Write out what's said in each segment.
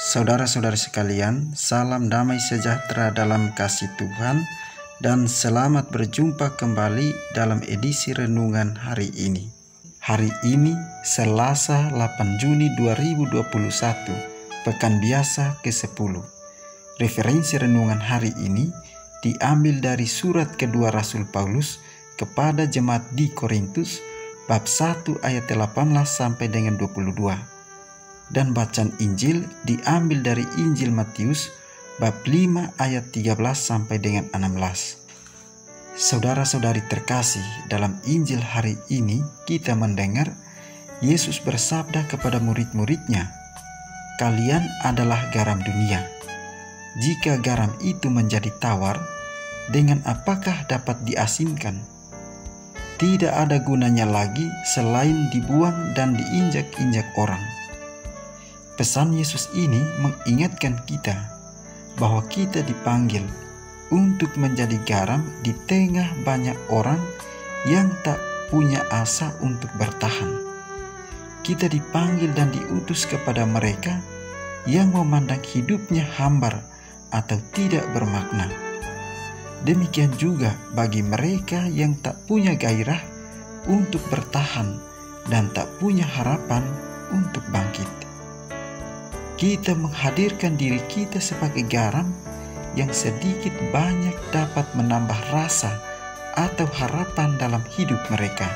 Saudara-saudari sekalian, salam damai sejahtera dalam kasih Tuhan dan selamat berjumpa kembali dalam edisi renungan hari ini. Hari ini Selasa 8 Juni 2021, pekan biasa ke-10. Referensi renungan hari ini diambil dari surat kedua Rasul Paulus kepada jemaat di Korintus bab 1 ayat 18 sampai dengan 22. Dan bacaan Injil diambil dari Injil Matius bab 5 ayat 13 sampai dengan 16. Saudara-saudari terkasih, dalam Injil hari ini kita mendengar Yesus bersabda kepada murid-muridnya, "Kalian adalah garam dunia. Jika garam itu menjadi tawar, dengan apakah dapat diasinkan? Tidak ada gunanya lagi selain dibuang dan diinjak-injak orang." Pesan Yesus ini mengingatkan kita bahwa kita dipanggil untuk menjadi garam di tengah banyak orang yang tak punya asa untuk bertahan. Kita dipanggil dan diutus kepada mereka yang memandang hidupnya hambar atau tidak bermakna. Demikian juga bagi mereka yang tak punya gairah untuk bertahan dan tak punya harapan untuk bangkit. Kita menghadirkan diri kita sebagai garam yang sedikit banyak dapat menambah rasa atau harapan dalam hidup mereka.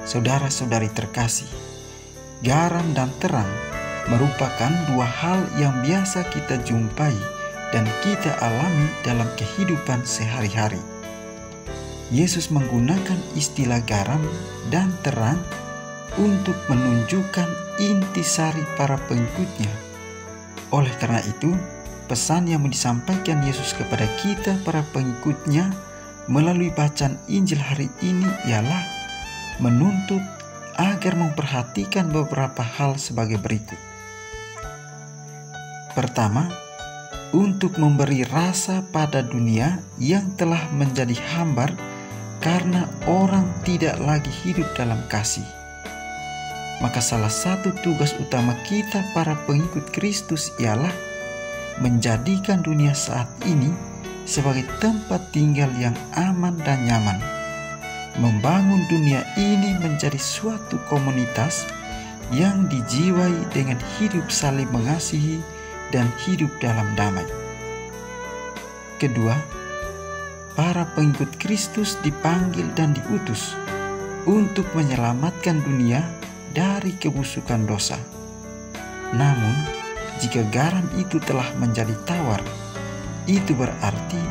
Saudara-saudari terkasih, garam dan terang merupakan dua hal yang biasa kita jumpai dan kita alami dalam kehidupan sehari-hari. Yesus menggunakan istilah garam dan terang untuk menunjukkan intisari para pengikutnya. Oleh karena itu, pesan yang disampaikan Yesus kepada kita para pengikutnya melalui bacaan Injil hari ini ialah menuntut agar memperhatikan beberapa hal sebagai berikut. Pertama, untuk memberi rasa pada dunia yang telah menjadi hambar karena orang tidak lagi hidup dalam kasih. Maka salah satu tugas utama kita para pengikut Kristus ialah menjadikan dunia saat ini sebagai tempat tinggal yang aman dan nyaman. Membangun dunia ini menjadi suatu komunitas yang dijiwai dengan hidup saling mengasihi dan hidup dalam damai. Kedua, para pengikut Kristus dipanggil dan diutus untuk menyelamatkan dunia dari kebusukan dosa. Namun, jika garam itu telah menjadi tawar, itu berarti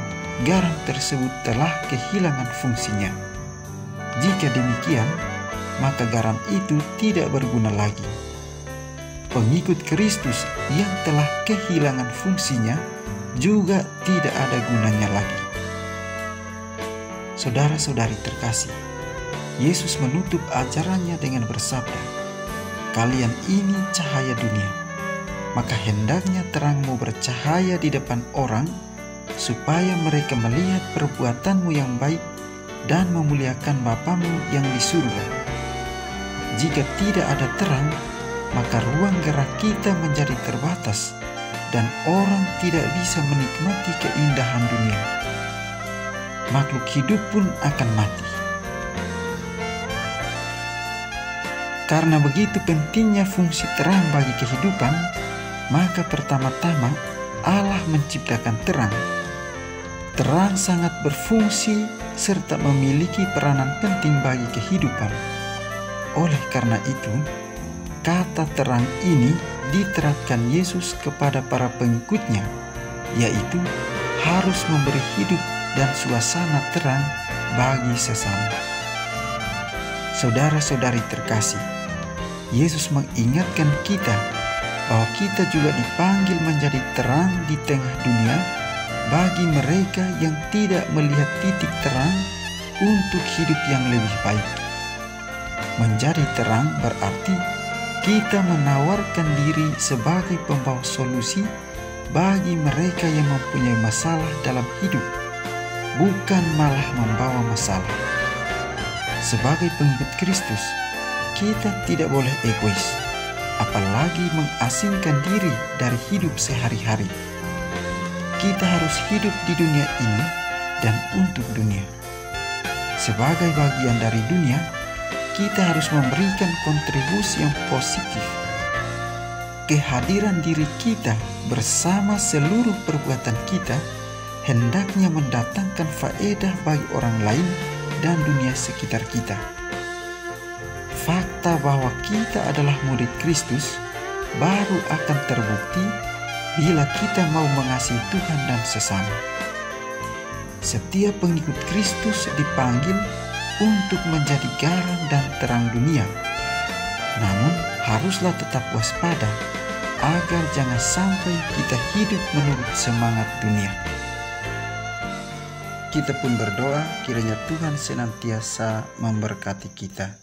garam tersebut telah kehilangan fungsinya. Jika demikian, maka garam itu tidak berguna lagi. Pengikut Kristus yang telah kehilangan fungsinya juga tidak ada gunanya lagi. Saudara-saudari terkasih, Yesus menutup ajarannya dengan bersabda, "Kalian ini cahaya dunia, maka hendaknya terangmu bercahaya di depan orang, supaya mereka melihat perbuatanmu yang baik dan memuliakan Bapamu yang di surga." Jika tidak ada terang, maka ruang gerak kita menjadi terbatas dan orang tidak bisa menikmati keindahan dunia. Makhluk hidup pun akan mati. Karena begitu pentingnya fungsi terang bagi kehidupan, maka pertama-tama Allah menciptakan terang. Terang sangat berfungsi serta memiliki peranan penting bagi kehidupan. Oleh karena itu, kata terang ini diterapkan Yesus kepada para pengikutnya, yaitu harus memberi hidup dan suasana terang bagi sesama. Saudara-saudari terkasih, Yesus mengingatkan kita bahwa kita juga dipanggil menjadi terang di tengah dunia bagi mereka yang tidak melihat titik terang untuk hidup yang lebih baik. Menjadi terang berarti kita menawarkan diri sebagai pembawa solusi bagi mereka yang mempunyai masalah dalam hidup, bukan malah membawa masalah. Sebagai pengikut Kristus, kita tidak boleh egois, apalagi mengasingkan diri dari hidup sehari-hari. Kita harus hidup di dunia ini dan untuk dunia. Sebagai bagian dari dunia, kita harus memberikan kontribusi yang positif. Kehadiran diri kita bersama seluruh perbuatan kita hendaknya mendatangkan faedah bagi orang lain dan dunia sekitar kita. Fakta bahwa kita adalah murid Kristus baru akan terbukti bila kita mau mengasihi Tuhan dan sesama. Setiap pengikut Kristus dipanggil untuk menjadi garam dan terang dunia. Namun haruslah tetap waspada agar jangan sampai kita hidup menurut semangat dunia. Kita pun berdoa kiranya Tuhan senantiasa memberkati kita.